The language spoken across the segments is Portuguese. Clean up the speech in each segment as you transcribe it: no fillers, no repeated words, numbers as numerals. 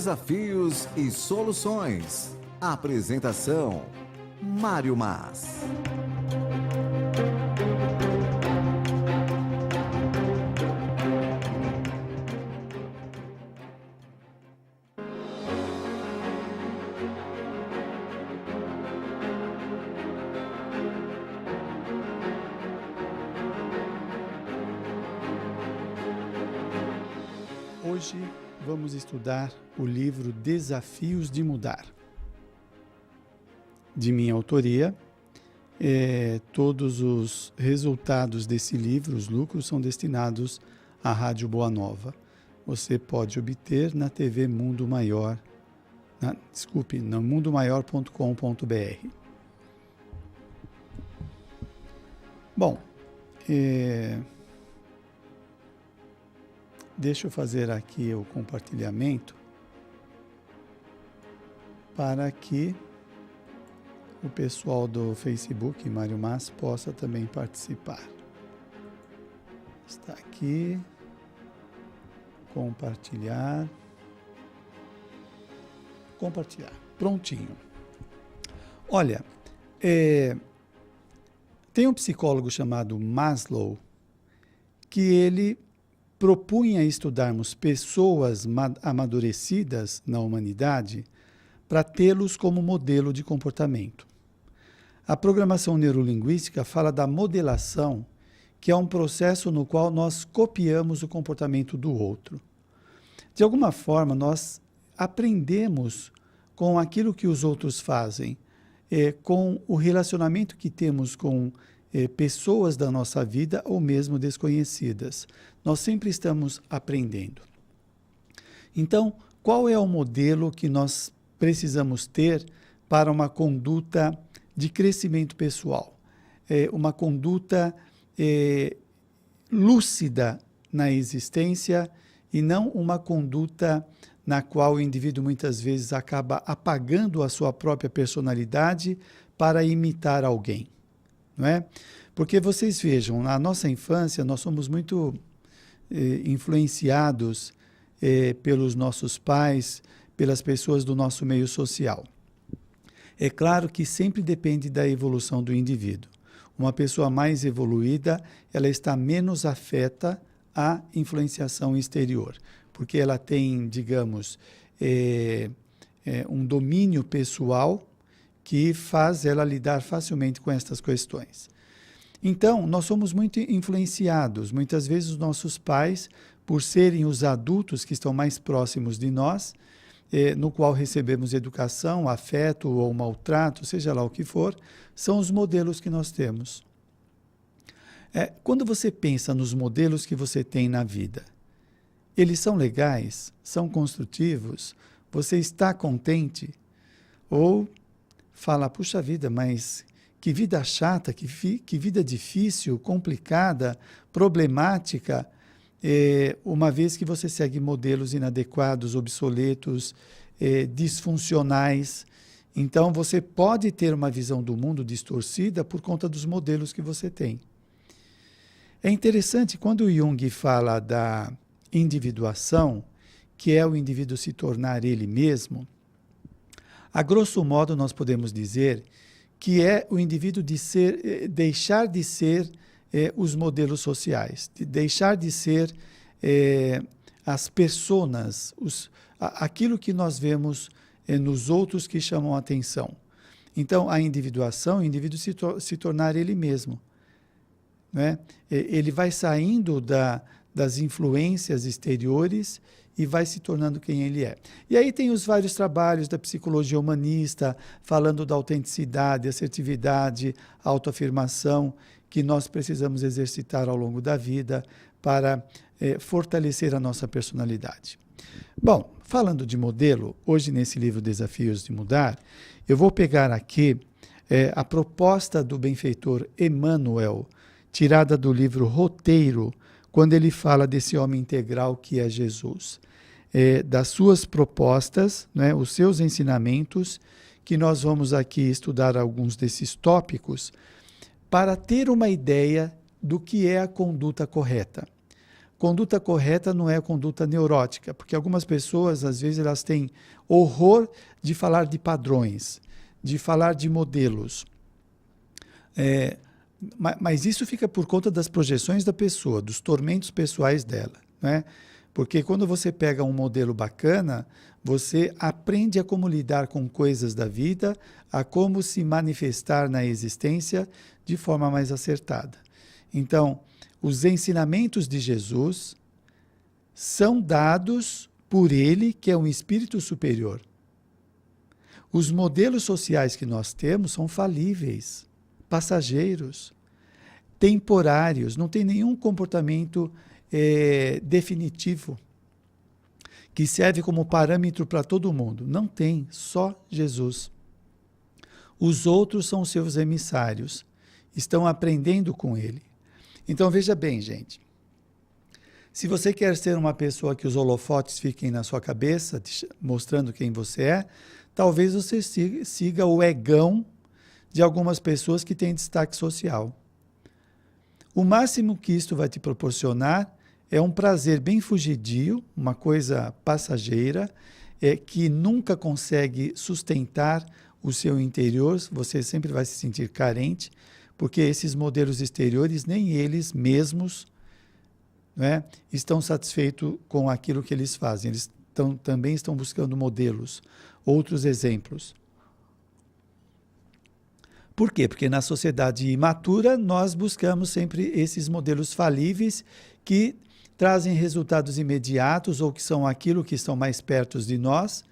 Desafios e soluções. Apresentação: Mário Mas. Hoje vamos estudar o livro Desafios de Mudar, de minha autoria. Todos os resultados desse livro, os lucros, são destinados à Rádio Boa Nova. Você pode obter na TV Mundo Maior, no mundomaior.com.br. Bom, deixa eu fazer aqui o compartilhamento para que o pessoal do Facebook, Mário Mas, possa também participar. Está aqui. Compartilhar. Prontinho. Olha, tem um psicólogo chamado Maslow que ele propunha estudarmos pessoas amadurecidas na humanidade para tê-los como modelo de comportamento. A programação neurolinguística fala da modelação, que é um processo no qual nós copiamos o comportamento do outro. De alguma forma, nós aprendemos com aquilo que os outros fazem, com o relacionamento que temos com pessoas da nossa vida ou mesmo desconhecidas. Nós sempre estamos aprendendo. Então, qual é o modelo que nós precisamos ter para uma conduta de crescimento pessoal? Uma conduta lúcida na existência e não uma conduta na qual o indivíduo muitas vezes acaba apagando a sua própria personalidade para imitar alguém. Não é? Porque vocês vejam, na nossa infância nós somos muito influenciados pelos nossos pais, pelas pessoas do nosso meio social. É claro que sempre depende da evolução do indivíduo. Uma pessoa mais evoluída, ela está menos afeta à influenciação exterior, porque ela tem, digamos, um domínio pessoal que faz ela lidar facilmente com estas questões. Então, nós somos muito influenciados. Muitas vezes os nossos pais, por serem os adultos que estão mais próximos de nós, no qual recebemos educação, afeto ou maltrato, seja lá o que for, são os modelos que nós temos. Quando você pensa nos modelos que você tem na vida, eles são legais? São construtivos? Você está contente? Ou fala, puxa vida, mas que vida chata, que vida difícil, complicada, problemática, uma vez que você segue modelos inadequados, obsoletos, disfuncionais. Então, você pode ter uma visão do mundo distorcida por conta dos modelos que você tem. É interessante, quando o Jung fala da individuação, que é o indivíduo se tornar ele mesmo, a grosso modo nós podemos dizer que é o indivíduo deixar de ser os modelos sociais, de deixar de ser as personas, aquilo que nós vemos nos outros que chamam a atenção. Então, a individuação, o indivíduo se tornar ele mesmo. Né? Ele vai saindo das influências exteriores e vai se tornando quem ele é. E aí tem os vários trabalhos da psicologia humanista, falando da autenticidade, assertividade, autoafirmação, que nós precisamos exercitar ao longo da vida para fortalecer a nossa personalidade. Bom, falando de modelo, hoje nesse livro Desafios de Mudar, eu vou pegar aqui a proposta do benfeitor Emmanuel, tirada do livro Roteiro, quando ele fala desse homem integral que é Jesus. Das suas propostas, né, os seus ensinamentos, que nós vamos aqui estudar alguns desses tópicos, para ter uma ideia do que é a conduta correta. conduta correta não é conduta neurótica, porque algumas pessoas, às vezes, elas têm horror de falar de padrões, de falar de modelos. Mas isso fica por conta das projeções da pessoa, dos tormentos pessoais dela, né? Porque quando você pega um modelo bacana, você aprende a como lidar com coisas da vida, a como se manifestar na existência de forma mais acertada. Então, os ensinamentos de Jesus são dados por ele, que é um espírito superior. Os modelos sociais que nós temos são falíveis, passageiros, temporários, não tem nenhum comportamento definitivo que serve como parâmetro para todo mundo. Não tem, só Jesus. Os outros são seus emissários, estão aprendendo com ele. Então veja bem, gente, se você quer ser uma pessoa que os holofotes fiquem na sua cabeça, mostrando quem você é, talvez você siga o egão de algumas pessoas que têm destaque social. O máximo que isto vai te proporcionar é um prazer bem fugidio, uma coisa passageira, que nunca consegue sustentar o seu interior, você sempre vai se sentir carente, porque esses modelos exteriores, nem eles mesmos, né, estão satisfeitos com aquilo que eles fazem. Eles também estão buscando modelos, outros exemplos. Por quê? Porque na sociedade imatura nós buscamos sempre esses modelos falíveis que trazem resultados imediatos ou que são aquilo que estão mais perto de nós,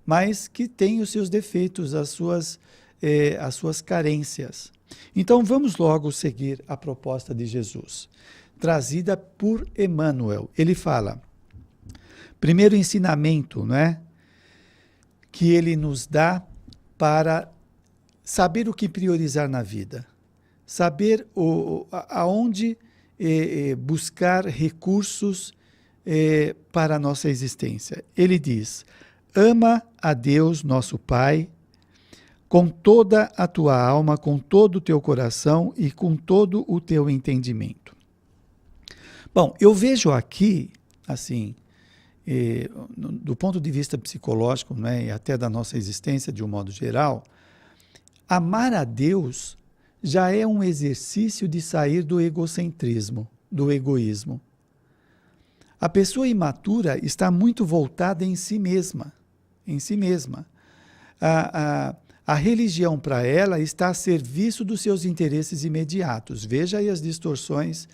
mas que têm os seus defeitos, as suas carências. Então vamos logo seguir a proposta de Jesus, trazida por Emmanuel. Ele fala, primeiro ensinamento, não é? Que ele nos dá para saber o que priorizar na vida, saber aonde buscar recursos para a nossa existência. Ele diz, ama a Deus, nosso Pai, com toda a tua alma, com todo o teu coração e com todo o teu entendimento. Bom, eu vejo aqui, assim, do ponto de vista psicológico, né, e até da nossa existência de um modo geral, amar a Deus já é um exercício de sair do egocentrismo, do egoísmo. A pessoa imatura está muito voltada em si mesma, A religião para ela está a serviço dos seus interesses imediatos. Veja aí as distorções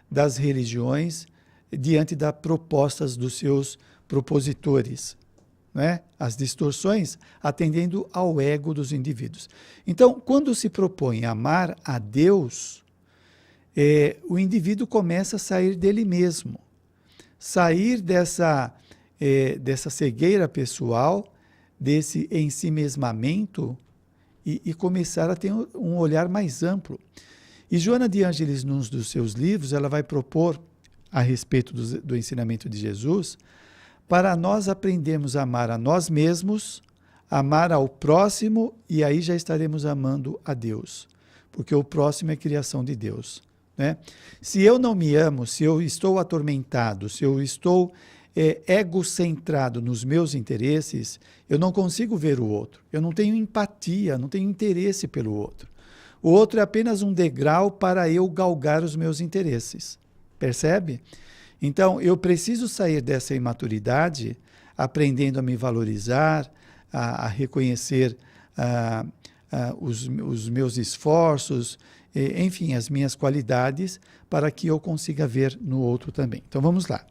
das religiões diante das propostas dos seus propositores, né? As distorções atendendo ao ego dos indivíduos. Então, quando se propõe amar a Deus, o indivíduo começa a sair dele mesmo, sair dessa cegueira pessoal, desse ensimesmamento e começar a ter um olhar mais amplo. E Joana de Ângeles, num dos seus livros, ela vai propor, a respeito do ensinamento de Jesus, para nós aprendermos a amar a nós mesmos, amar ao próximo, e aí já estaremos amando a Deus, porque o próximo é criação de Deus, né? Se eu não me amo, se eu estou atormentado, se eu estou egocentrado nos meus interesses, eu não consigo ver o outro, eu não tenho empatia, não tenho interesse pelo outro. O outro é apenas um degrau para eu galgar os meus interesses, percebe? Então, eu preciso sair dessa imaturidade, aprendendo a me valorizar, a reconhecer os meus esforços, enfim, as minhas qualidades, para que eu consiga ver no outro também. Então, vamos lá.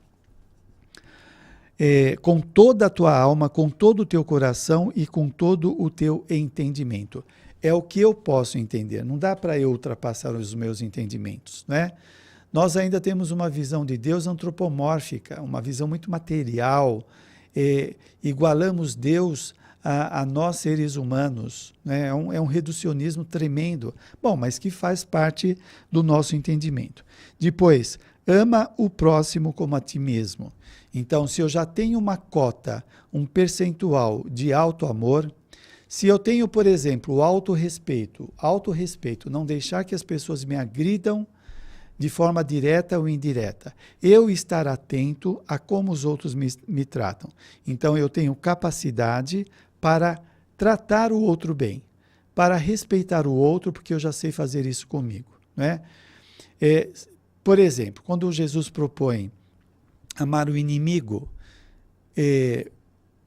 Com toda a tua alma, com todo o teu coração e com todo o teu entendimento. É o que eu posso entender, não dá para eu ultrapassar os meus entendimentos, né? Nós ainda temos uma visão de Deus antropomórfica, uma visão muito material, igualamos Deus a nós seres humanos, né? É um reducionismo tremendo, bom, mas que faz parte do nosso entendimento. Depois, ama o próximo como a ti mesmo. Então, se eu já tenho uma cota, um percentual de auto-amor, se eu tenho, por exemplo, o autorrespeito, não deixar que as pessoas me agridam de forma direta ou indireta. Eu estar atento a como os outros me tratam. Então, eu tenho capacidade para tratar o outro bem, para respeitar o outro, porque eu já sei fazer isso comigo, né? Por exemplo, quando Jesus propõe amar o inimigo,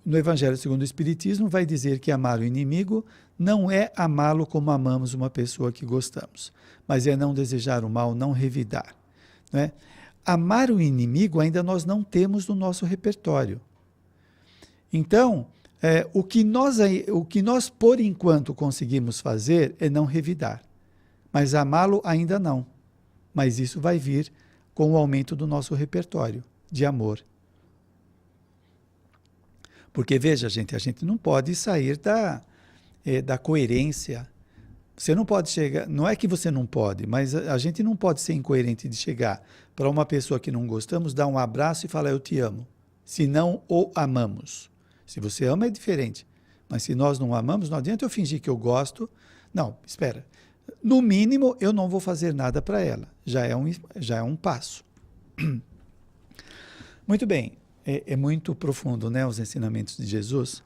no Evangelho segundo o Espiritismo vai dizer que amar o inimigo não é amá-lo como amamos uma pessoa que gostamos, mas é não desejar o mal, não revidar, né? Amar o inimigo ainda nós não temos no nosso repertório. Então, o que nós por enquanto conseguimos fazer é não revidar, mas amá-lo ainda não. Mas isso vai vir com o aumento do nosso repertório de amor. Porque, veja, gente, a gente não pode sair da coerência. Você não pode chegar, não é que você não pode, mas a gente não pode ser incoerente de chegar para uma pessoa que não gostamos, dar um abraço e falar eu te amo, se não o amamos. Se você ama é diferente, mas se nós não amamos, não adianta eu fingir que eu gosto. Não, espera. No mínimo, eu não vou fazer nada para ela. Já é um passo. Muito bem. É muito profundo, né, os ensinamentos de Jesus.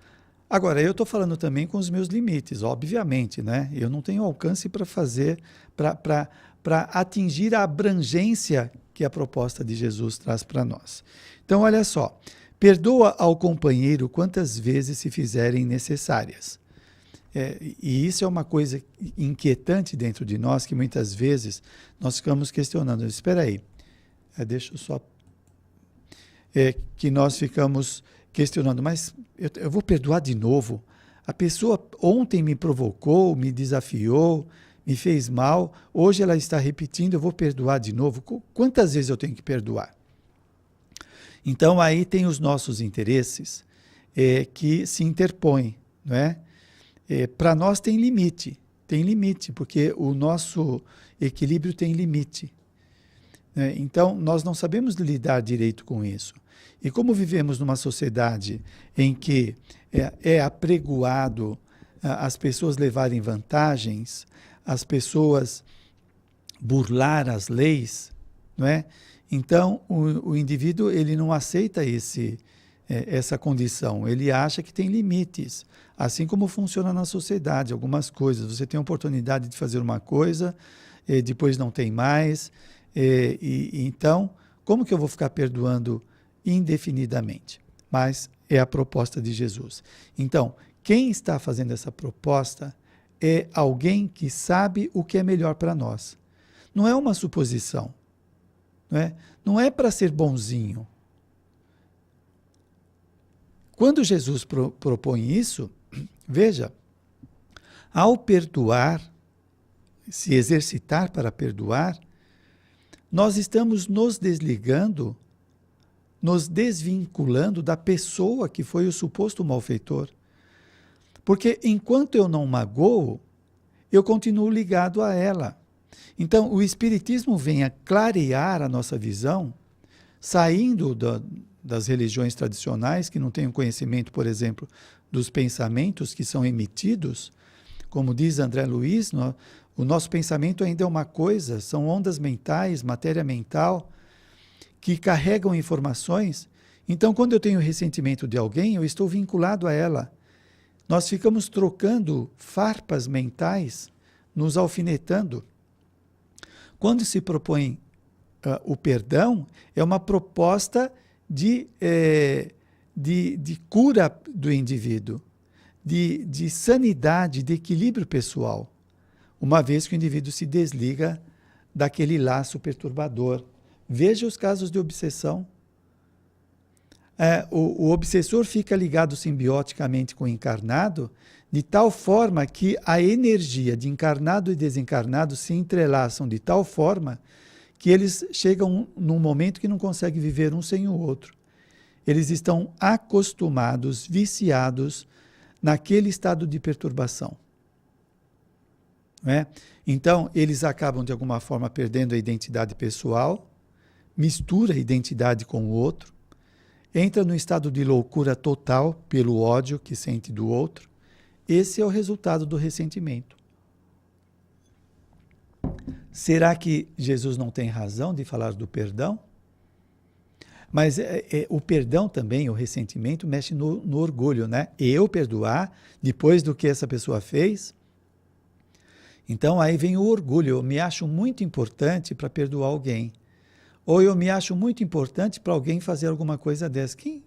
Agora, eu estou falando também com os meus limites, obviamente, né? Eu não tenho alcance para fazer, para atingir a abrangência que a proposta de Jesus traz para nós. Então, olha só. Perdoa ao companheiro quantas vezes se fizerem necessárias. E isso é uma coisa inquietante dentro de nós, que muitas vezes nós ficamos questionando. Espera aí, deixa eu só... que nós ficamos questionando, mas eu vou perdoar de novo? A pessoa ontem me provocou, me desafiou, me fez mal, hoje ela está repetindo, eu vou perdoar de novo? Quantas vezes eu tenho que perdoar? Então, aí tem os nossos interesses que se interpõem, não é? Para nós tem limite, porque o nosso equilíbrio tem limite. Né? Então, nós não sabemos lidar direito com isso. E como vivemos numa sociedade em que é apregoado as pessoas levarem vantagens, as pessoas burlar as leis, não é? Então, o indivíduo ele não aceita essa condição, ele acha que tem limites, assim como funciona na sociedade, algumas coisas. Você tem a oportunidade de fazer uma coisa, depois não tem mais, então, como que eu vou ficar perdoando indefinidamente? Mas é a proposta de Jesus. Então, quem está fazendo essa proposta é alguém que sabe o que é melhor para nós. Não é uma suposição. Não é para ser bonzinho. Quando Jesus propõe isso, veja, ao perdoar, se exercitar para perdoar, nós estamos nos desligando, nos desvinculando da pessoa que foi o suposto malfeitor. Porque enquanto eu não magoo, eu continuo ligado a ela. Então, o Espiritismo vem a clarear a nossa visão, saindo das religiões tradicionais, que não têm conhecimento, por exemplo, dos pensamentos que são emitidos. Como diz André Luiz, o nosso pensamento ainda é uma coisa, são ondas mentais, matéria mental, que carregam informações. Então, quando eu tenho ressentimento de alguém, eu estou vinculado a ela. Nós ficamos trocando farpas mentais, nos alfinetando. Quando se propõe o perdão, é uma proposta de cura do indivíduo, de sanidade, de equilíbrio pessoal, uma vez que o indivíduo se desliga daquele laço perturbador. Veja os casos de obsessão. O obsessor fica ligado simbioticamente com o encarnado, de tal forma que a energia de encarnado e desencarnado se entrelaçam de tal forma que eles chegam num momento que não conseguem viver um sem o outro. Eles estão acostumados, viciados naquele estado de perturbação. Não é? Então, eles acabam de alguma forma perdendo a identidade pessoal, mistura a identidade com o outro, entra no estado de loucura total pelo ódio que sente do outro. Esse é o resultado do ressentimento. Será que Jesus não tem razão de falar do perdão? Mas o perdão também, o ressentimento, mexe no orgulho, né? Eu perdoar depois do que essa pessoa fez. Então aí vem o orgulho. Eu me acho muito importante para perdoar alguém. Ou eu me acho muito importante para alguém fazer alguma coisa dessa. Quem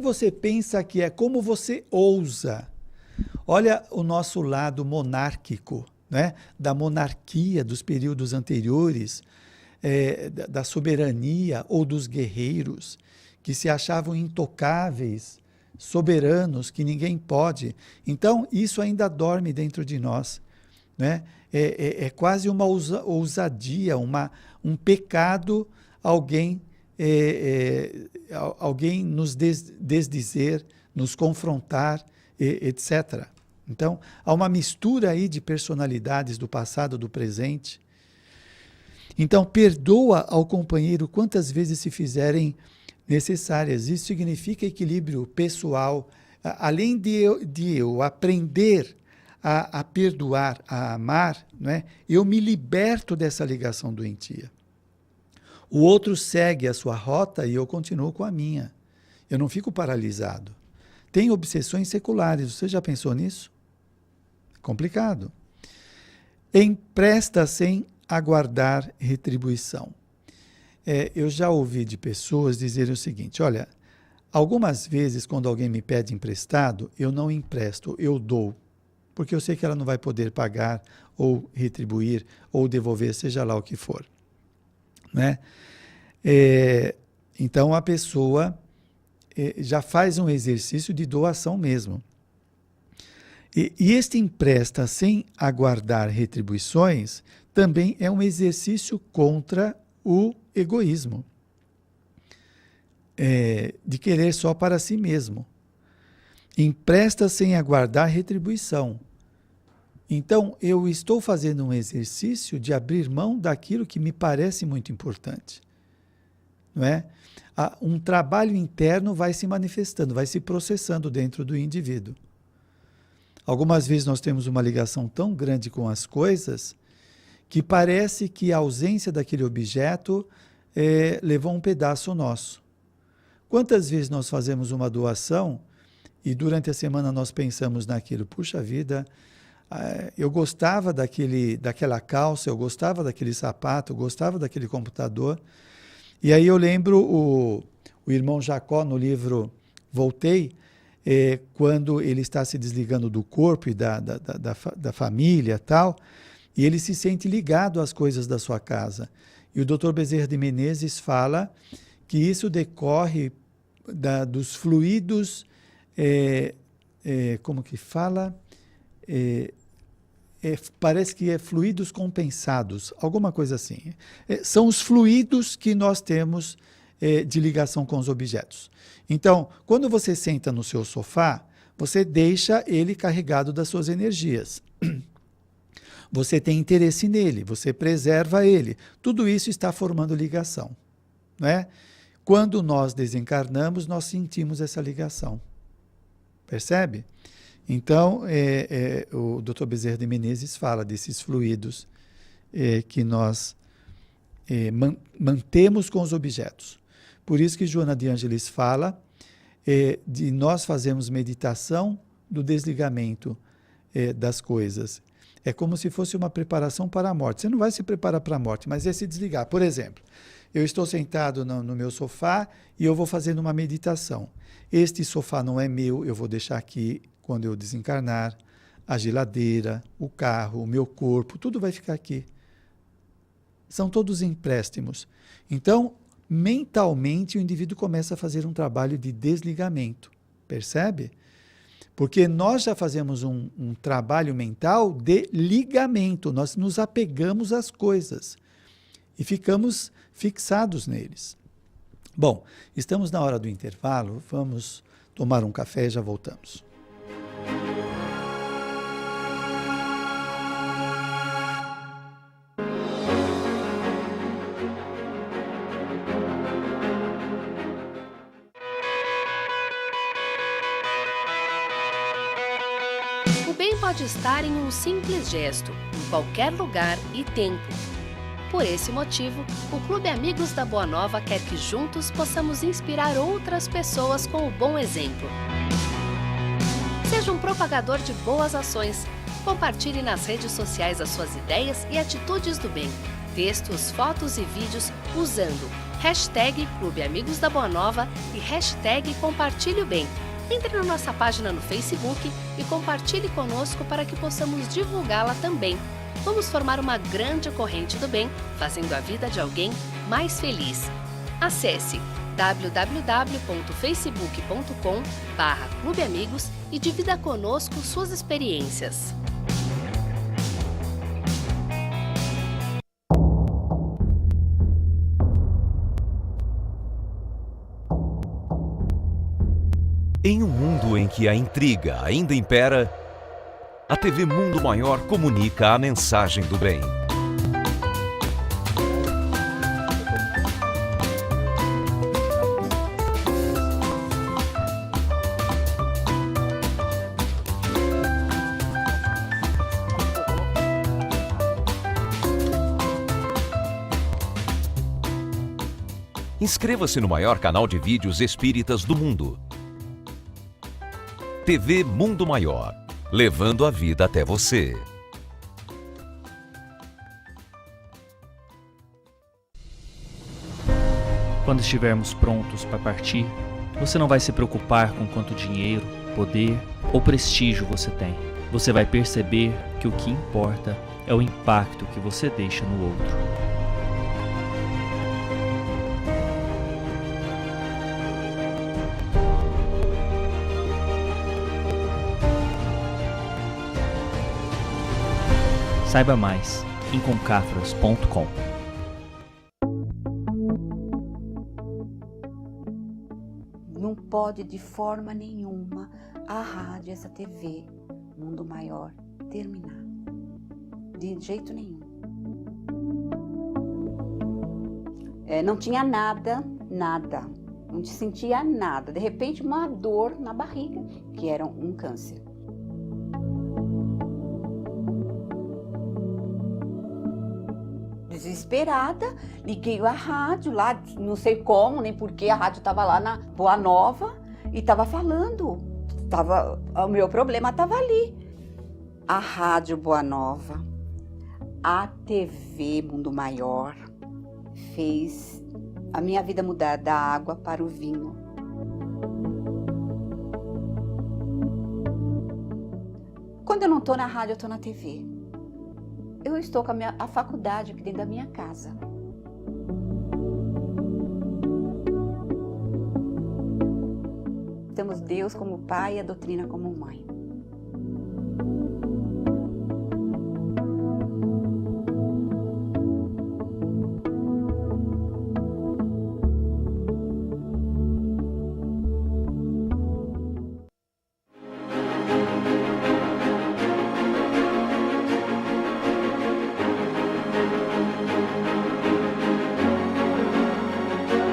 você pensa que é? Como você ousa? Olha o nosso lado monárquico, né? Da monarquia dos períodos anteriores, da soberania ou dos guerreiros, que se achavam intocáveis, soberanos, que ninguém pode. Então, isso ainda dorme dentro de nós, né? É quase uma ousadia, um pecado alguém nos desdizer, nos confrontar, etc. Então, há uma mistura aí de personalidades do passado, do presente. Então, perdoa ao companheiro quantas vezes se fizerem necessárias. Isso significa equilíbrio pessoal. Além de eu aprender a perdoar, a amar, né, eu me liberto dessa ligação doentia. O outro segue a sua rota e eu continuo com a minha. Eu não fico paralisado. Tem obsessões seculares. Você já pensou nisso? Complicado. Empresta sem aguardar retribuição. Eu já ouvi de pessoas dizerem o seguinte, olha, algumas vezes quando alguém me pede emprestado, eu não empresto, eu dou, porque eu sei que ela não vai poder pagar ou retribuir ou devolver, seja lá o que for. Né? Então a pessoa já faz um exercício de doação mesmo. E este empresta sem aguardar retribuições também é um exercício contra o egoísmo, de querer só para si mesmo. Empresta sem aguardar retribuição. Então, eu estou fazendo um exercício de abrir mão daquilo que me parece muito importante. Não é? Um trabalho interno vai se manifestando, vai se processando dentro do indivíduo. Algumas vezes nós temos uma ligação tão grande com as coisas que parece que a ausência daquele objeto levou um pedaço nosso. Quantas vezes nós fazemos uma doação e durante a semana nós pensamos naquilo, puxa vida, eu gostava daquela calça, eu gostava daquele sapato, eu gostava daquele computador. E aí eu lembro o irmão Jacó no livro Voltei, quando ele está se desligando do corpo e da família e tal, e ele se sente ligado às coisas da sua casa. E o Dr. Bezerra de Menezes fala que isso decorre dos fluidos, como que fala? Parece que é fluidos compensados, alguma coisa assim. São os fluidos que nós temos de ligação com os objetos. Então, quando você senta no seu sofá, você deixa ele carregado das suas energias. Você tem interesse nele, você preserva ele. Tudo isso está formando ligação, né? Quando nós desencarnamos, nós sentimos essa ligação. Percebe? Então, o Dr. Bezerra de Menezes fala desses fluidos que nós mantemos com os objetos. Por isso que Joana de Ângeles fala de nós fazermos meditação do desligamento das coisas. É como se fosse uma preparação para a morte. Você não vai se preparar para a morte, mas é se desligar. Por exemplo, eu estou sentado no meu sofá e eu vou fazendo uma meditação. Este sofá não é meu, eu vou deixar aqui quando eu desencarnar. A geladeira, o carro, o meu corpo, tudo vai ficar aqui. São todos empréstimos. Então, mentalmente, o indivíduo começa a fazer um trabalho de desligamento. Percebe? Porque nós já fazemos um trabalho mental de ligamento. Nós nos apegamos às coisas e ficamos fixados neles. Bom, estamos na hora do intervalo. Vamos tomar um café e já voltamos. O bem pode estar em um simples gesto, em qualquer lugar e tempo. Por esse motivo, o Clube Amigos da Boa Nova quer que juntos possamos inspirar outras pessoas com o bom exemplo. Seja um propagador de boas ações. Compartilhe nas redes sociais as suas ideias e atitudes do bem. Textos, fotos e vídeos usando hashtag Clube Amigos da Boa Nova e hashtag Compartilhe o Bem. Entre na nossa página no Facebook e compartilhe conosco para que possamos divulgá-la também. Vamos formar uma grande corrente do bem, fazendo a vida de alguém mais feliz. Acesse www.facebook.com/clubeamigos e divida conosco suas experiências. Em um mundo em que a intriga ainda impera, a TV Mundo Maior comunica a mensagem do bem. Inscreva-se no maior canal de vídeos espíritas do mundo. TV Mundo Maior, levando a vida até você. Quando estivermos prontos para partir, você não vai se preocupar com quanto dinheiro, poder ou prestígio você tem. Você vai perceber que o que importa é o impacto que você deixa no outro. Saiba mais em concafras.com. Não pode de forma nenhuma a rádio, essa TV, Mundo Maior, terminar. De jeito nenhum. Não tinha nada. Não sentia nada. De repente, uma dor na barriga, que era um câncer. Desesperada, liguei a rádio lá, não sei como, nem porquê, a rádio estava lá na Boa Nova e estava falando. O meu problema estava ali. A Rádio Boa Nova, a TV Mundo Maior, fez a minha vida mudar da água para o vinho. Quando eu não estou na rádio, eu estou na TV. Eu estou com a faculdade aqui dentro da minha casa. Temos Deus como pai e a doutrina como mãe.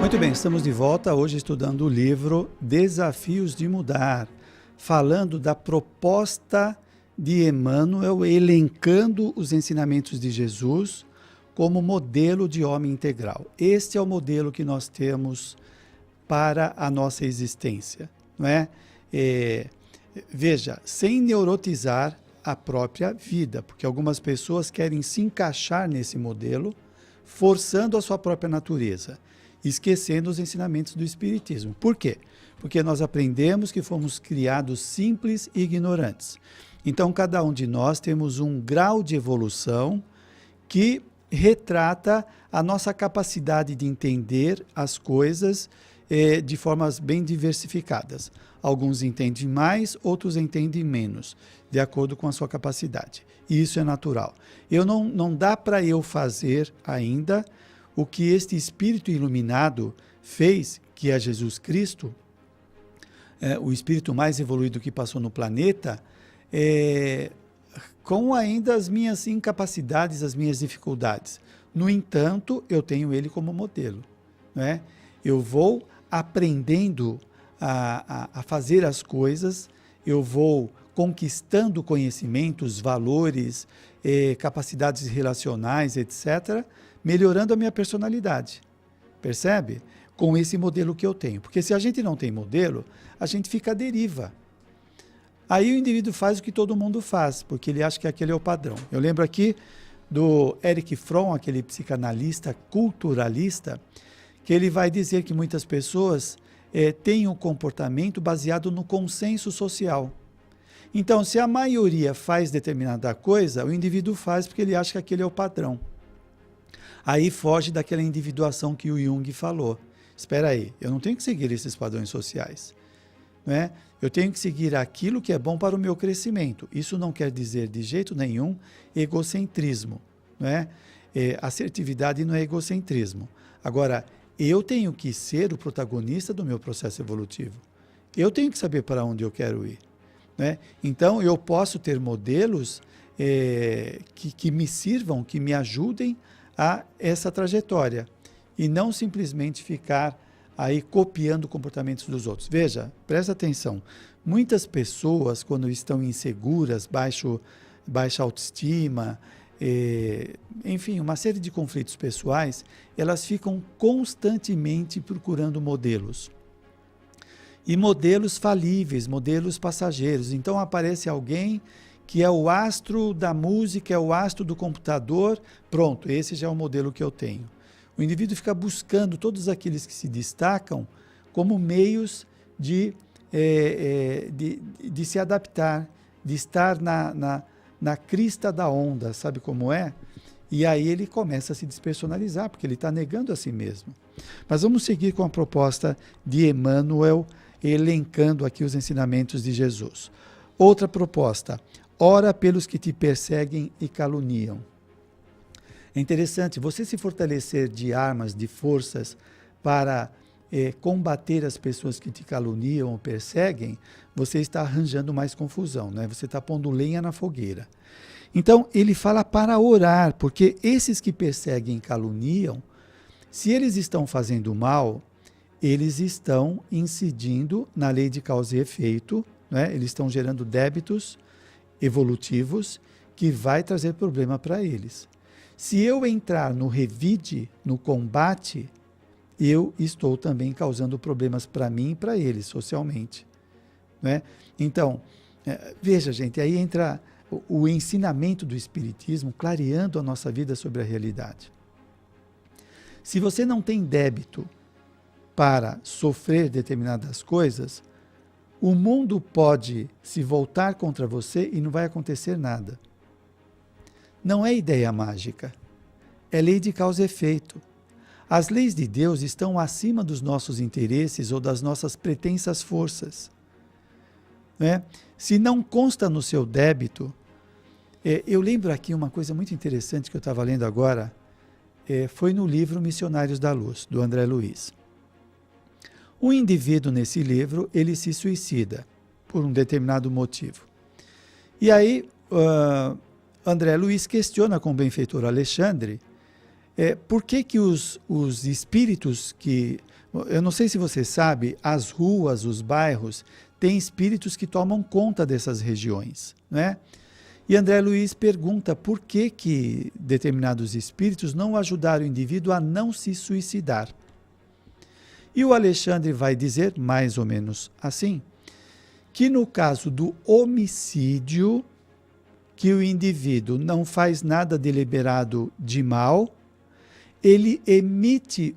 Muito bem, estamos de volta hoje estudando o livro Desafios de Mudar, falando da proposta de Emmanuel, elencando os ensinamentos de Jesus como modelo de homem integral. Este é o modelo que nós temos para a nossa existência, não é? Veja, sem neurotizar a própria vida, porque algumas pessoas querem se encaixar nesse modelo, forçando a sua própria natureza, esquecendo os ensinamentos do Espiritismo. Por quê? Porque nós aprendemos que fomos criados simples e ignorantes. Então, cada um de nós temos um grau de evolução que retrata a nossa capacidade de entender as coisas de formas bem diversificadas. Alguns entendem mais, outros entendem menos, de acordo com a sua capacidade. E isso é natural. Não dá para eu fazer ainda o que este Espírito iluminado fez, que é Jesus Cristo, o Espírito mais evoluído que passou no planeta, com ainda as minhas incapacidades, as minhas dificuldades. No entanto, eu tenho ele como modelo, né? Eu vou aprendendo a fazer as coisas, eu vou conquistando conhecimentos, valores, capacidades relacionais, etc., melhorando a minha personalidade. Percebe? Com esse modelo que eu tenho. Porque se a gente não tem modelo, a gente fica à deriva. Aí o indivíduo faz o que todo mundo faz, porque ele acha que aquele é o padrão. Eu lembro aqui do Erich Fromm, aquele psicanalista culturalista, que ele vai dizer que muitas pessoas têm um comportamento baseado no consenso social. Então, se a maioria faz determinada coisa, o indivíduo faz porque ele acha que aquele é o padrão. Aí foge daquela individuação que o Jung falou. Espera aí, eu não tenho que seguir esses padrões sociais, né? Eu tenho que seguir aquilo que é bom para o meu crescimento. Isso não quer dizer de jeito nenhum egocentrismo, né? Assertividade não é egocentrismo. Agora, eu tenho que ser o protagonista do meu processo evolutivo. Eu tenho que saber para onde eu quero ir, né? Então, eu posso ter modelos que me sirvam, que me ajudem a essa trajetória e não simplesmente ficar aí copiando comportamentos dos outros. Veja, presta atenção, muitas pessoas quando estão inseguras, baixa autoestima, enfim, uma série de conflitos pessoais, elas ficam constantemente procurando modelos. E modelos falíveis, modelos passageiros. Então aparece alguém que é o astro da música, é o astro do computador, pronto, esse já é o modelo que eu tenho. O indivíduo fica buscando todos aqueles que se destacam como meios de se adaptar, de estar na crista da onda, sabe como é? E aí ele começa a se despersonalizar, porque ele está negando a si mesmo. Mas vamos seguir com a proposta de Emmanuel, elencando aqui os ensinamentos de Jesus. Outra proposta, ora pelos que te perseguem e caluniam. É interessante, você se fortalecer de armas, de forças para combater as pessoas que te caluniam ou perseguem, você está arranjando mais confusão, né? Você está pondo lenha na fogueira. Então, ele fala para orar, porque esses que perseguem e caluniam, se eles estão fazendo mal, eles estão incidindo na lei de causa e efeito, né? Eles estão gerando débitos evolutivos que vai trazer problema para eles. Se eu entrar no revide, no combate, eu estou também causando problemas para mim e para eles, socialmente, né? Então, veja, gente, aí entra o ensinamento do Espiritismo clareando a nossa vida sobre a realidade. Se você não tem débito para sofrer determinadas coisas, o mundo pode se voltar contra você e não vai acontecer nada. Não é ideia mágica, é lei de causa e efeito. As leis de Deus estão acima dos nossos interesses ou das nossas pretensas forças, né? Se não consta no seu débito, eu lembro aqui uma coisa muito interessante que eu estava lendo agora, foi no livro Missionários da Luz, do André Luiz. Um indivíduo nesse livro, ele se suicida por um determinado motivo. E aí, André Luiz questiona com o benfeitor Alexandre por que os espíritos que... Eu não sei se você sabe, as ruas, os bairros, têm espíritos que tomam conta dessas regiões, né? E André Luiz pergunta por que determinados espíritos não ajudaram o indivíduo a não se suicidar. E o Alexandre vai dizer, mais ou menos assim, que no caso do homicídio, que o indivíduo não faz nada deliberado de mal, ele emite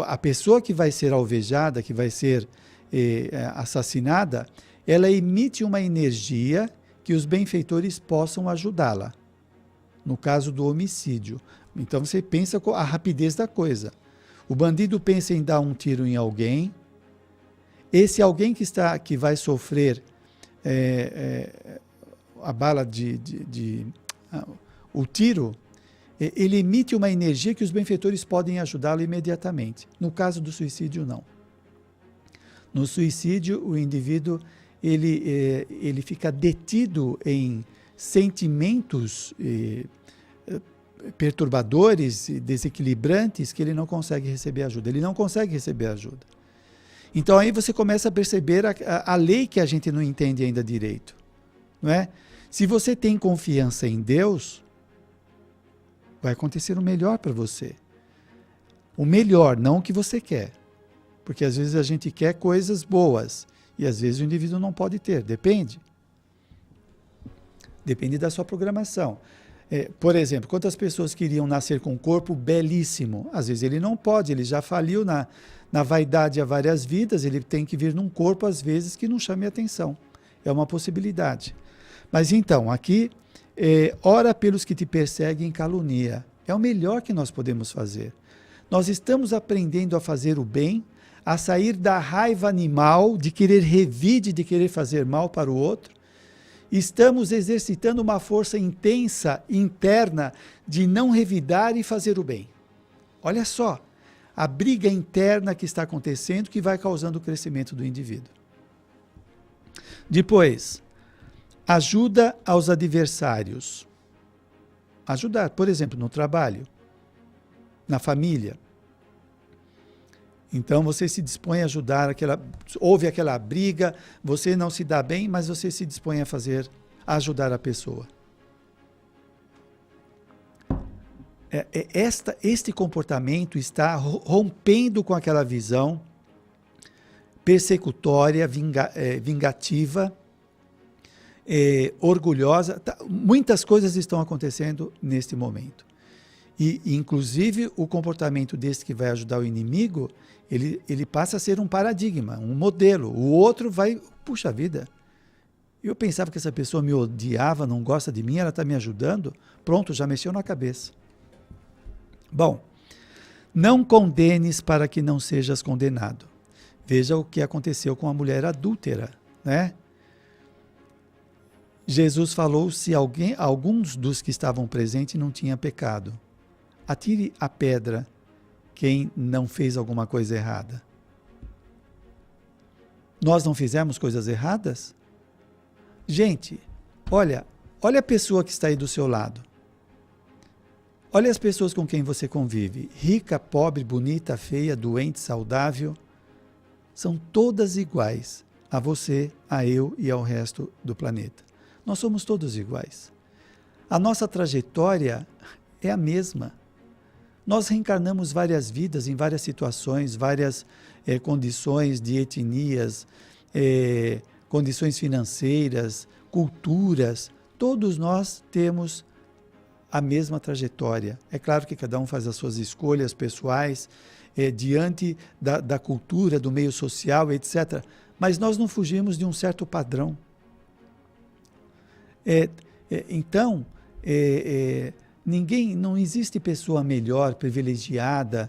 a pessoa que vai ser alvejada, que vai ser assassinada, ela emite uma energia que os benfeitores possam ajudá-la. No caso do homicídio. Então você pensa com a rapidez da coisa. O bandido pensa em dar um tiro em alguém. Esse alguém que vai sofrer a bala o tiro, ele emite uma energia que os benfeitores podem ajudá-lo imediatamente. No caso do suicídio, não. No suicídio, o indivíduo ele fica detido em sentimentos perturbadores, desequilibrantes, que ele não consegue receber ajuda. Ele não consegue receber ajuda. Então aí você começa a perceber a lei que a gente não entende ainda direito, não é? Se você tem confiança em Deus, vai acontecer o melhor para você. O melhor, não o que você quer. Porque às vezes a gente quer coisas boas e às vezes o indivíduo não pode ter, depende. Depende da sua programação. Por exemplo, quantas pessoas queriam nascer com um corpo belíssimo? Às vezes ele não pode, ele já faliu na vaidade há várias vidas, ele tem que vir num corpo, às vezes, que não chame atenção. É uma possibilidade. Mas então, aqui, ora pelos que te perseguem e calunia. É o melhor que nós podemos fazer. Nós estamos aprendendo a fazer o bem, a sair da raiva animal, de querer revide, de querer fazer mal para o outro. Estamos exercitando uma força intensa, interna, de não revidar e fazer o bem. Olha só, a briga interna que está acontecendo, que vai causando o crescimento do indivíduo. Depois, ajuda aos adversários. Ajudar, por exemplo, no trabalho, na família. Então você se dispõe a ajudar, houve aquela briga, você não se dá bem, mas você se dispõe a ajudar a pessoa. Este comportamento está rompendo com aquela visão persecutória, vingativa, orgulhosa. Muitas coisas estão acontecendo neste momento. E, inclusive, o comportamento desse que vai ajudar o inimigo, ele passa a ser um paradigma, um modelo. O outro vai, puxa vida, eu pensava que essa pessoa me odiava, não gosta de mim, ela está me ajudando. Pronto, já mexeu na cabeça. Bom, não condenes para que não sejas condenado. Veja o que aconteceu com a mulher adúltera, né? Jesus falou se alguns dos que estavam presentes não tinham pecado. Atire a pedra quem não fez alguma coisa errada. Nós não fizemos coisas erradas? Gente, olha a pessoa que está aí do seu lado. Olha as pessoas com quem você convive. Rica, pobre, bonita, feia, doente, saudável. São todas iguais a você, a eu e ao resto do planeta. Nós somos todos iguais. A nossa trajetória é a mesma. Nós reencarnamos várias vidas em várias situações, várias condições de etnias, condições financeiras, culturas. Todos nós temos a mesma trajetória. É claro que cada um faz as suas escolhas pessoais, diante da cultura, do meio social, etc. Mas nós não fugimos de um certo padrão. Então, não existe pessoa melhor, privilegiada.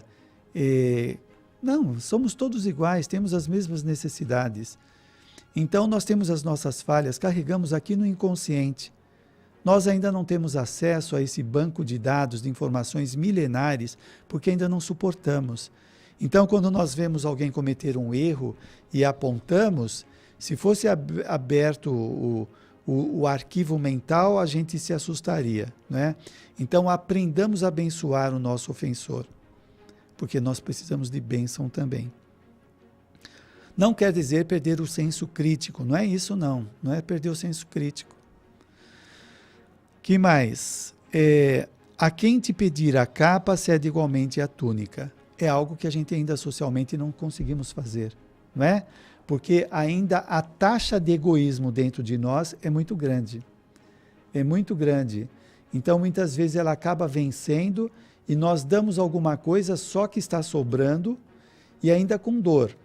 Não, somos todos iguais, temos as mesmas necessidades. Então, nós temos as nossas falhas, carregamos aqui no inconsciente. Nós ainda não temos acesso a esse banco de dados, de informações milenares, porque ainda não suportamos. Então, quando nós vemos alguém cometer um erro e apontamos, se fosse aberto o arquivo mental, a gente se assustaria, né? Então, aprendamos a abençoar o nosso ofensor, porque nós precisamos de bênção também. Não quer dizer perder o senso crítico, não é isso não é perder o senso crítico. Que mais? A quem te pedir a capa, cede igualmente a túnica. É algo que a gente ainda socialmente não conseguimos fazer, não é? Porque ainda a taxa de egoísmo dentro de nós é muito grande. É muito grande. Então, muitas vezes ela acaba vencendo e nós damos alguma coisa só que está sobrando e ainda com dor.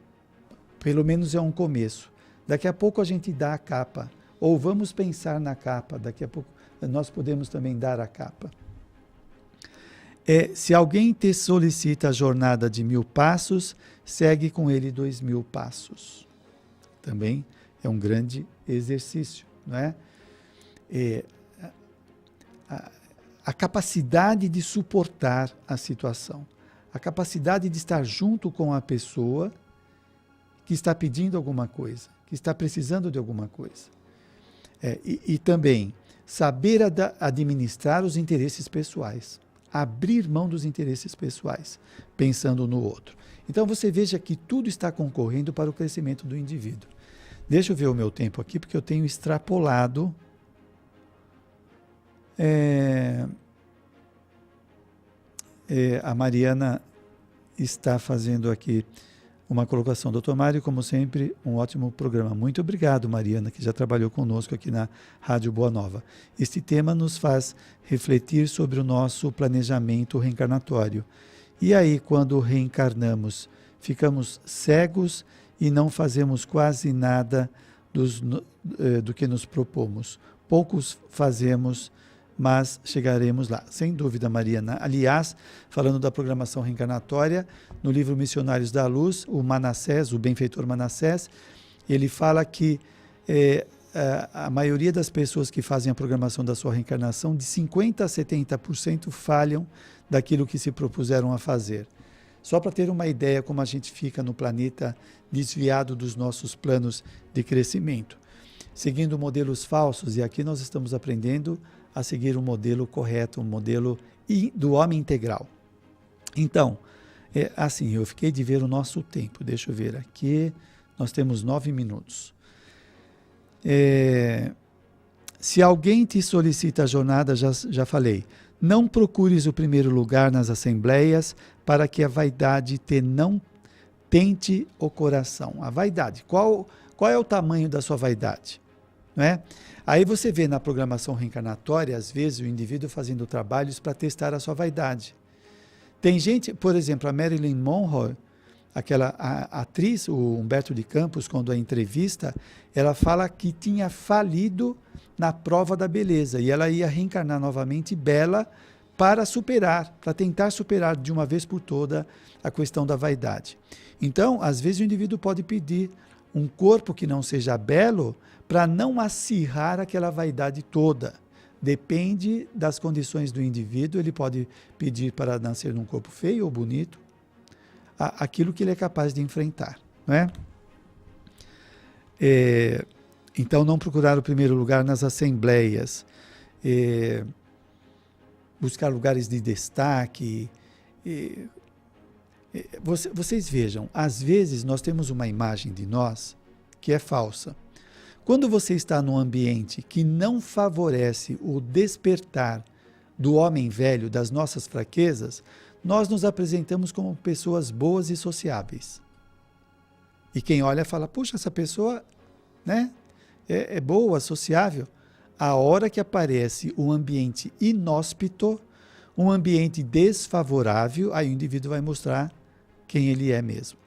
Pelo menos é um começo. Daqui a pouco a gente dá a capa. Ou vamos pensar na capa. Daqui a pouco nós podemos também dar a capa. Se alguém te solicita a jornada de 1000 passos, segue com ele 2000 passos. Também é um grande exercício, não é? A capacidade de suportar a situação, a capacidade de estar junto com a pessoa que está pedindo alguma coisa, que está precisando de alguma coisa. E também saber administrar os interesses pessoais, abrir mão dos interesses pessoais, pensando no outro. Então você veja que tudo está concorrendo para o crescimento do indivíduo. Deixa eu ver o meu tempo aqui, porque eu tenho extrapolado. A Mariana está fazendo aqui uma colocação. Doutor Mário, como sempre, um ótimo programa. Muito obrigado, Mariana, que já trabalhou conosco aqui na Rádio Boa Nova. Este tema nos faz refletir sobre o nosso planejamento reencarnatório. E aí, quando reencarnamos, ficamos cegos e não fazemos quase nada do que nos propomos. Poucos fazemos, mas chegaremos lá. Sem dúvida, Mariana. Aliás, falando da programação reencarnatória, no livro Missionários da Luz, o Manassés, o benfeitor Manassés, ele fala que a maioria das pessoas que fazem a programação da sua reencarnação, de 50% a 70% falham daquilo que se propuseram a fazer. Só para ter uma ideia como a gente fica no planeta desviado dos nossos planos de crescimento. Seguindo modelos falsos, e aqui nós estamos aprendendo a seguir um modelo correto, um modelo do homem integral. Então, assim, eu fiquei de ver o nosso tempo. Deixa eu ver aqui, nós temos 9 minutos. Se alguém te solicita a jornada, já falei, não procures o primeiro lugar nas assembleias para que a vaidade não tente o coração. A vaidade, qual é o tamanho da sua vaidade? Não é? Aí você vê na programação reencarnatória, às vezes, o indivíduo fazendo trabalhos para testar a sua vaidade. Tem gente, por exemplo, a Marilyn Monroe, aquela atriz, o Humberto de Campos, quando a entrevista, ela fala que tinha falido na prova da beleza e ela ia reencarnar novamente bela para tentar superar de uma vez por toda a questão da vaidade. Então, às vezes o indivíduo pode pedir um corpo que não seja belo para não acirrar aquela vaidade toda. Depende das condições do indivíduo, ele pode pedir para nascer num corpo feio ou bonito, aquilo que ele é capaz de enfrentar, não é? Então, não procurar o primeiro lugar nas assembleias, buscar lugares de destaque. Vocês vejam, às vezes nós temos uma imagem de nós que é falsa. Quando você está num ambiente que não favorece o despertar do homem velho, das nossas fraquezas, nós nos apresentamos como pessoas boas e sociáveis. E quem olha fala, puxa, essa pessoa, né, é boa, sociável. A hora que aparece um ambiente inóspito, um ambiente desfavorável, aí o indivíduo vai mostrar quem ele é mesmo.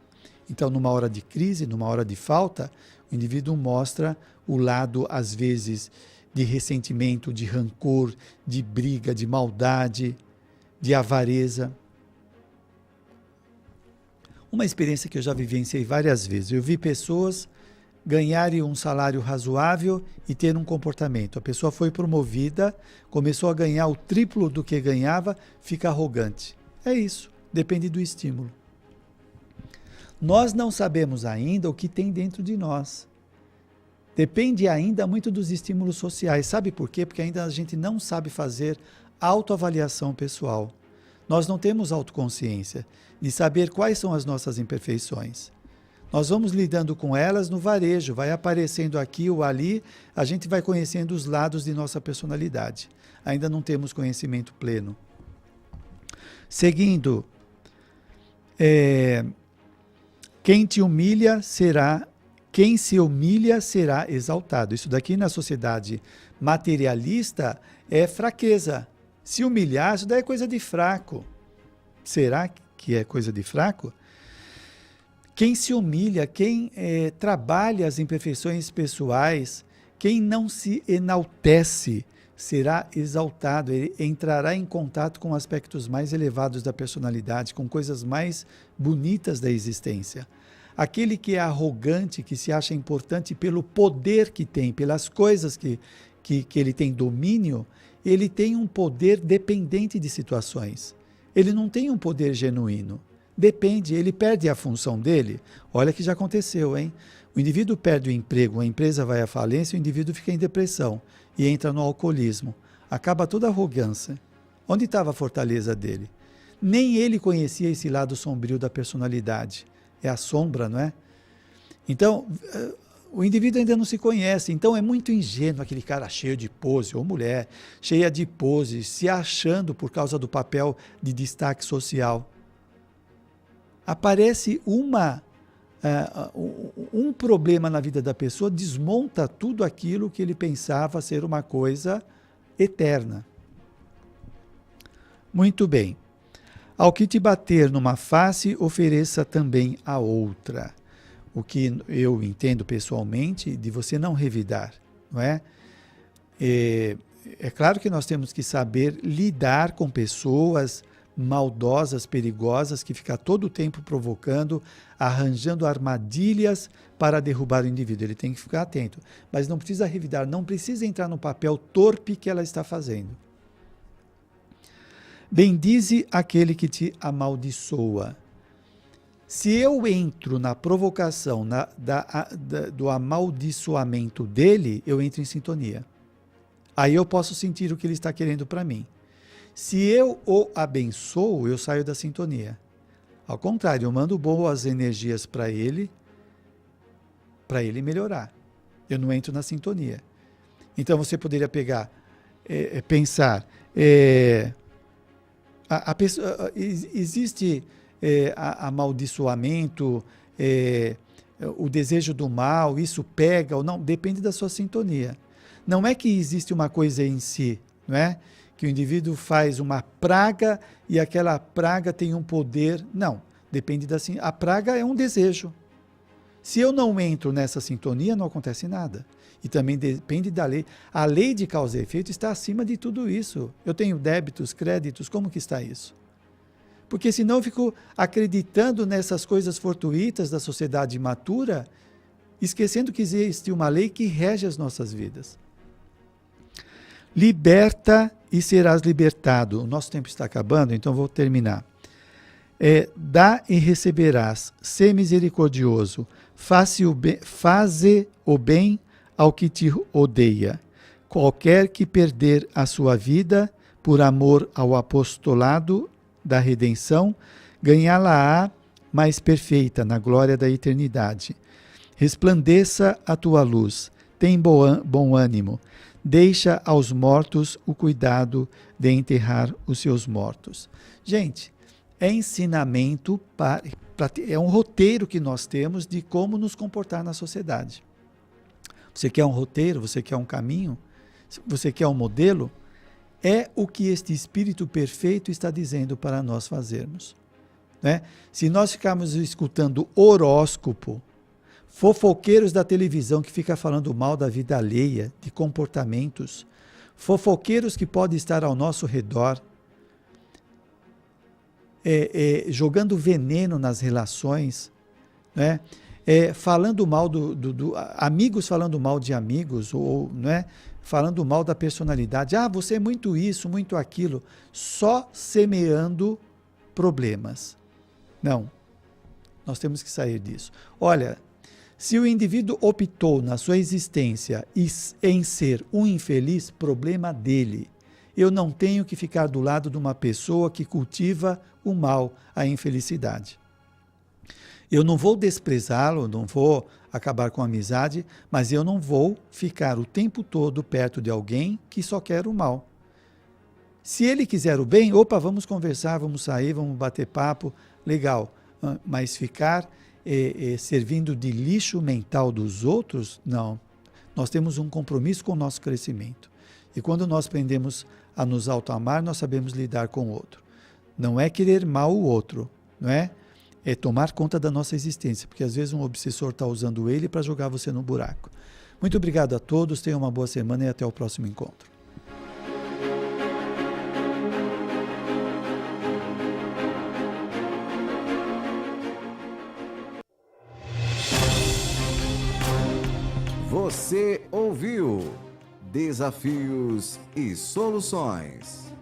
Então, numa hora de crise, numa hora de falta, o indivíduo mostra o lado, às vezes, de ressentimento, de rancor, de briga, de maldade, de avareza. Uma experiência que eu já vivenciei várias vezes. Eu vi pessoas ganharem um salário razoável e ter um comportamento. A pessoa foi promovida, começou a ganhar o triplo do que ganhava, fica arrogante. É isso, depende do estímulo. Nós não sabemos ainda o que tem dentro de nós. Depende ainda muito dos estímulos sociais. Sabe por quê? Porque ainda a gente não sabe fazer autoavaliação pessoal. Nós não temos autoconsciência de saber quais são as nossas imperfeições. Nós vamos lidando com elas no varejo, vai aparecendo aqui ou ali, a gente vai conhecendo os lados de nossa personalidade. Ainda não temos conhecimento pleno. Seguindo, quem se humilha será exaltado. Isso daqui na sociedade materialista é fraqueza. Se humilhar, isso daí é coisa de fraco. Será que é coisa de fraco? Quem se humilha, quem trabalha as imperfeições pessoais, quem não se enaltece, será exaltado. Ele entrará em contato com aspectos mais elevados da personalidade, com coisas mais bonitas da existência. Aquele que é arrogante, que se acha importante pelo poder que tem, pelas coisas que ele tem domínio, ele tem um poder dependente de situações. Ele não tem um poder genuíno. Depende, ele perde a função dele. Olha que já aconteceu, hein? O indivíduo perde o emprego, a empresa vai à falência, o indivíduo fica em depressão e entra no alcoolismo. Acaba toda a arrogância. Onde estava a fortaleza dele? Nem ele conhecia esse lado sombrio da personalidade. É a sombra, não é? Então, o indivíduo ainda não se conhece, então é muito ingênuo aquele cara cheio de pose, ou mulher, cheia de pose, se achando por causa do papel de destaque social. Aparece um problema na vida da pessoa, desmonta tudo aquilo que ele pensava ser uma coisa eterna. Muito bem. Ao que te bater numa face, ofereça também a outra. O que eu entendo pessoalmente de você não revidar, não é? É claro que nós temos que saber lidar com pessoas maldosas, perigosas, que ficam todo o tempo provocando, arranjando armadilhas para derrubar o indivíduo. Ele tem que ficar atento. Mas não precisa revidar, não precisa entrar no papel torpe que ela está fazendo. Bendize aquele que te amaldiçoa. Se eu entro na provocação do amaldiçoamento dele, eu entro em sintonia. Aí eu posso sentir o que ele está querendo para mim. Se eu o abençoo, eu saio da sintonia. Ao contrário, eu mando boas energias para ele melhorar. Eu não entro na sintonia. Então você poderia pensar, a pessoa, existe amaldiçoamento, o desejo do mal, isso pega ou não, depende da sua sintonia. Não é que existe uma coisa em si, não é? Que o indivíduo faz uma praga e aquela praga tem um poder. Não, depende da sintonia. A praga é um desejo. Se eu não entro nessa sintonia, não acontece nada. E também depende da lei. A lei de causa e efeito está acima de tudo isso. Eu tenho débitos, créditos, como que está isso? Porque senão eu fico acreditando nessas coisas fortuitas da sociedade imatura, esquecendo que existe uma lei que rege as nossas vidas. Liberta e serás libertado. O nosso tempo está acabando, então vou terminar. Dá e receberás, ser misericordioso, faze o bem ao que te odeia. Qualquer que perder a sua vida por amor ao apostolado da redenção, ganhá-la-á mais perfeita na glória da eternidade. Resplandeça a tua luz, tem bom ânimo, deixa aos mortos o cuidado de enterrar os seus mortos. Gente, é ensinamento, é um roteiro que nós temos de como nos comportar na sociedade. Você quer um roteiro? Você quer um caminho? Você quer um modelo? É o que este Espírito perfeito está dizendo para nós fazermos. Né? Se nós ficarmos escutando horóscopo, fofoqueiros da televisão que ficam falando mal da vida alheia, de comportamentos, fofoqueiros que podem estar ao nosso redor, jogando veneno nas relações, né? Falando mal amigos falando mal de amigos, ou né? Falando mal da personalidade. Ah, você é muito isso, muito aquilo, só semeando problemas. Não, nós temos que sair disso. Olha, se o indivíduo optou na sua existência em ser um infeliz, problema dele. Eu não tenho que ficar do lado de uma pessoa que cultiva o mal, a infelicidade. Eu não vou desprezá-lo, não vou acabar com a amizade, mas eu não vou ficar o tempo todo perto de alguém que só quer o mal. Se ele quiser o bem, opa, vamos conversar, vamos sair, vamos bater papo, legal. Mas ficar servindo de lixo mental dos outros, não. Nós temos um compromisso com o nosso crescimento. E quando nós aprendemos a nos auto-amar, nós sabemos lidar com o outro. Não é querer mal o outro, não é? É tomar conta da nossa existência, porque às vezes um obsessor está usando ele para jogar você no buraco. Muito obrigado a todos, tenham uma boa semana e até o próximo encontro. Você ouviu Desafios e Soluções.